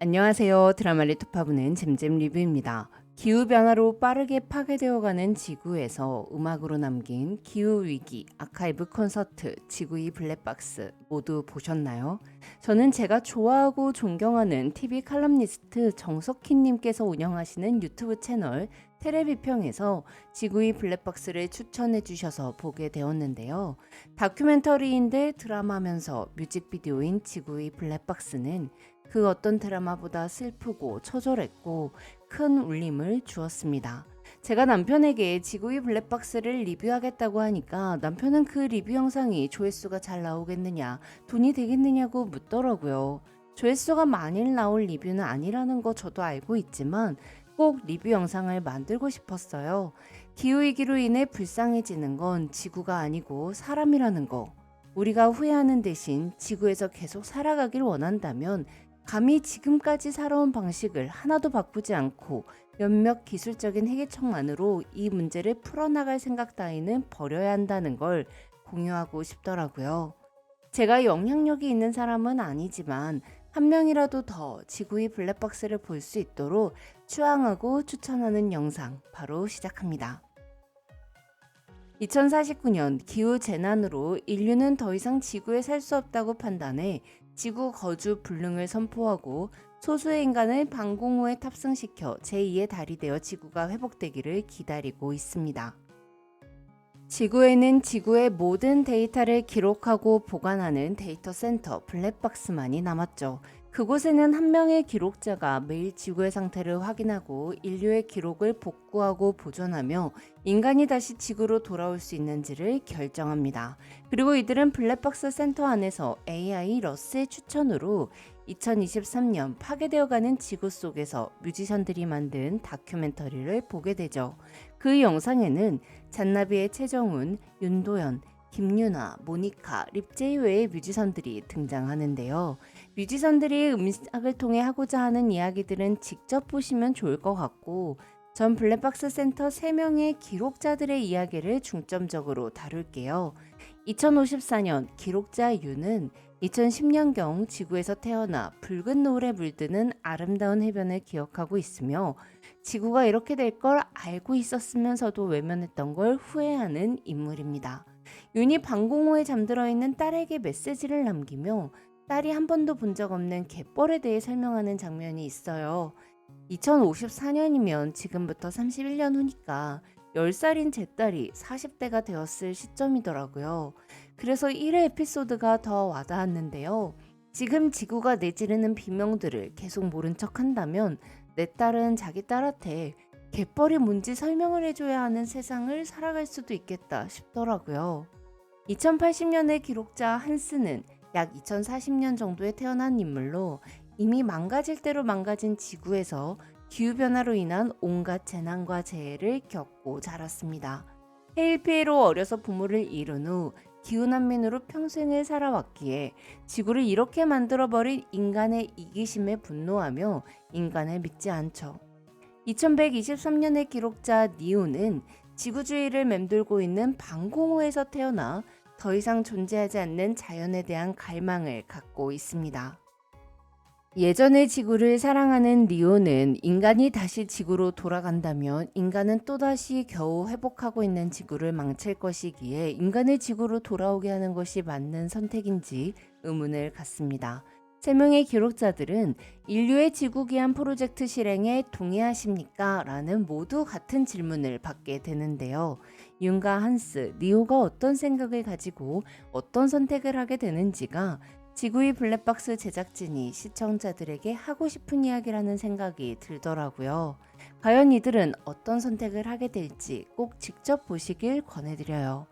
안녕하세요. 드라마를 투파보는 잼잼 리뷰입니다. 기후변화로 빠르게 파괴되어가는 지구에서 음악으로 남긴 기후위기 아카이브 콘서트 지구의 블랙박스 모두 보셨나요? 저는 제가 좋아하고 존경하는 TV 칼럼니스트 정석희님께서 운영하시는 유튜브 채널 테레비평에서 지구의 블랙박스를 추천해 주셔서 보게 되었는데요. 다큐멘터리인데 드라마면서 뮤직비디오인 지구의 블랙박스는 그 어떤 드라마보다 슬프고 처절했고 큰 울림을 주었습니다. 제가 남편에게 지구의 블랙박스를 리뷰하겠다고 하니까 남편은 그 리뷰 영상이 조회수가 잘 나오겠느냐, 돈이 되겠느냐고 묻더라고요. 조회수가 많이 나올 리뷰는 아니라는 거 저도 알고 있지만 꼭 리뷰 영상을 만들고 싶었어요. 기후위기로 인해 불쌍해지는 건 지구가 아니고 사람이라는 거. 우리가 후회하는 대신 지구에서 계속 살아가길 원한다면 감히 지금까지 살아온 방식을 하나도 바꾸지 않고 몇몇 기술적인 해결책만으로 이 문제를 풀어나갈 생각 따위는 버려야 한다는 걸 공유하고 싶더라고요. 제가 영향력이 있는 사람은 아니지만 한 명이라도 더 지구의 블랙박스를 볼 수 있도록 추앙하고 추천하는 영상 바로 시작합니다. 2049년 기후재난으로 인류는 더 이상 지구에 살 수 없다고 판단해 지구 거주 불능을 선포하고 소수의 인간을 방공호에 탑승시켜 제2의 달이 되어 지구가 회복되기를 기다리고 있습니다. 지구에는 지구의 모든 데이터를 기록하고 보관하는 데이터 센터 블랙박스만이 남았죠. 그곳에는 한 명의 기록자가 매일 지구의 상태를 확인하고 인류의 기록을 복구하고 보존하며 인간이 다시 지구로 돌아올 수 있는지를 결정합니다. 그리고 이들은 블랙박스 센터 안에서 AI 러스의 추천으로 2023년 파괴되어가는 지구 속에서 뮤지션들이 만든 다큐멘터리를 보게 되죠. 그 영상에는 잔나비의 최정훈, 윤도현, 김유나, 모니카, 립제이 외의 뮤지션들이 등장하는데요. 뮤지션들이 음악을 통해 하고자 하는 이야기들은 직접 보시면 좋을 것 같고 전 블랙박스 센터 3명의 기록자들의 이야기를 중점적으로 다룰게요. 2054년 기록자 유는 2010년경 지구에서 태어나 붉은 노을에 물드는 아름다운 해변을 기억하고 있으며 지구가 이렇게 될 걸 알고 있었으면서도 외면했던 걸 후회하는 인물입니다. 윤이 방공호에 잠들어 있는 딸에게 메시지를 남기며 딸이 한 번도 본 적 없는 갯벌에 대해 설명하는 장면이 있어요. 2054년이면 지금부터 31년 후니까 10살인 제 딸이 40대가 되었을 시점이더라고요. 그래서 1회 에피소드가 더 와닿았는데요. 지금 지구가 내지르는 비명들을 계속 모른 척 한다면 내 딸은 자기 딸한테 갯벌이 뭔지 설명을 해줘야 하는 세상을 살아갈 수도 있겠다 싶더라고요. 2080년의 기록자 한스는 약 2040년 정도에 태어난 인물로 이미 망가질 대로 망가진 지구에서 기후변화로 인한 온갖 재난과 재해를 겪고 자랐습니다. 해일 피해로 어려서 부모를 잃은 후 기후난민으로 평생을 살아왔기에 지구를 이렇게 만들어버린 인간의 이기심에 분노하며 인간을 믿지 않죠. 2123년의 기록자 니오는 지구주위를 맴돌고 있는 방공호에서 태어나 더 이상 존재하지 않는 자연에 대한 갈망을 갖고 있습니다. 예전의 지구를 사랑하는 리오는 인간이 다시 지구로 돌아간다면 인간은 또다시 겨우 회복하고 있는 지구를 망칠 것이기에 인간의 지구로 돌아오게 하는 것이 맞는 선택인지 의문을 갖습니다. 3명의 기록자들은 인류의 지구기한 프로젝트 실행에 동의하십니까? 라는 모두 같은 질문을 받게 되는데요. 윤과 한스, 리오가 어떤 생각을 가지고 어떤 선택을 하게 되는지가 지구의 블랙박스 제작진이 시청자들에게 하고 싶은 이야기라는 생각이 들더라고요. 과연 이들은 어떤 선택을 하게 될지 꼭 직접 보시길 권해드려요.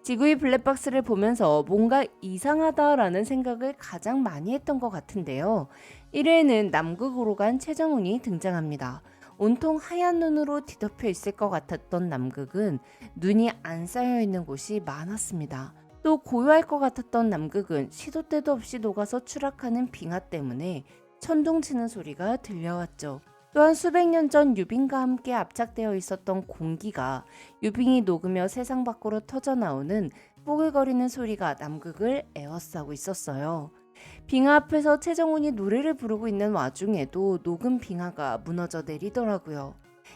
지구의 블랙박스를 보면서 뭔가 이상하다라는 생각을 가장 많이 했던 것 같은데요. 1회에는 남극으로 간 최정훈이 등장합니다. 온통 하얀 눈으로 뒤덮여 있을 것 같았던 남극은 눈이 안 쌓여 있는 곳이 많았습니다. 또 고요할 것 같았던 남극은 시도 때도 없이 녹아서 추락하는 빙하 때문에 천둥치는 소리가 들려왔죠. 또한 수백 년 전 유빙과 함께 압착되어 있었던 공기가 유빙이 녹으며 세상 밖으로 터져나오는 뽀글거리는 소리가 남극을 에워싸고 있었어요. 빙하 앞에서 최정훈이 노래를 부르고 있는 와중에도 녹은 빙하가 무너져 내리더라고요.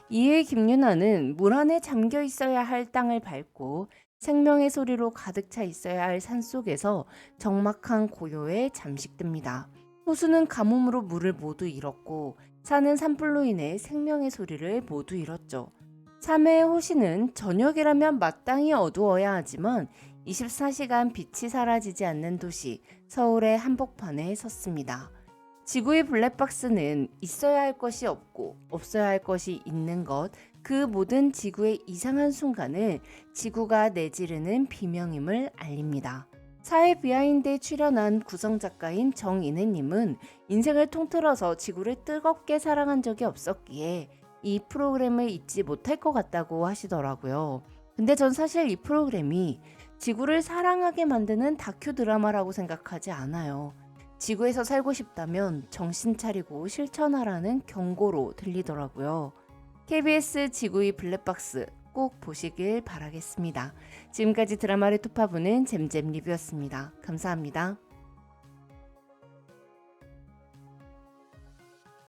이에 김유나는 물 안에 잠겨 있어야 할 땅을 밟고 생명의 소리로 가득 차 있어야 할 산속에서 적막한 고요에 잠식됩니다. 호수는 가뭄으로 물을 모두 잃었고 산은 산불로 인해 생명의 소리를 모두 잃었죠. 삼해의 호시는 저녁이라면 마땅히 어두워야 하지만 24시간 빛이 사라지지 않는 도시 서울의 한복판에 섰습니다. 지구의 블랙박스는 있어야 할 것이 없고 없어야 할 것이 있는 것, 그 모든 지구의 이상한 순간을 지구가 내지르는 비명임을 알립니다. 사회 비하인드에 출연한 구성 작가인 정인혜님은 인생을 통틀어서 지구를 뜨겁게 사랑한 적이 없었기에 이 프로그램을 잊지 못할 것 같다고 하시더라고요. 근데 전 사실 이 프로그램이 지구를 사랑하게 만드는 다큐 드라마라고 생각하지 않아요. 지구에서 살고 싶다면 정신 차리고 실천하라는 경고로 들리더라고요. KBS 지구의 블랙박스 꼭 보시길 바라겠습니다. 지금까지 드라마를 투파보는 잼잼 리뷰였습니다. 감사합니다.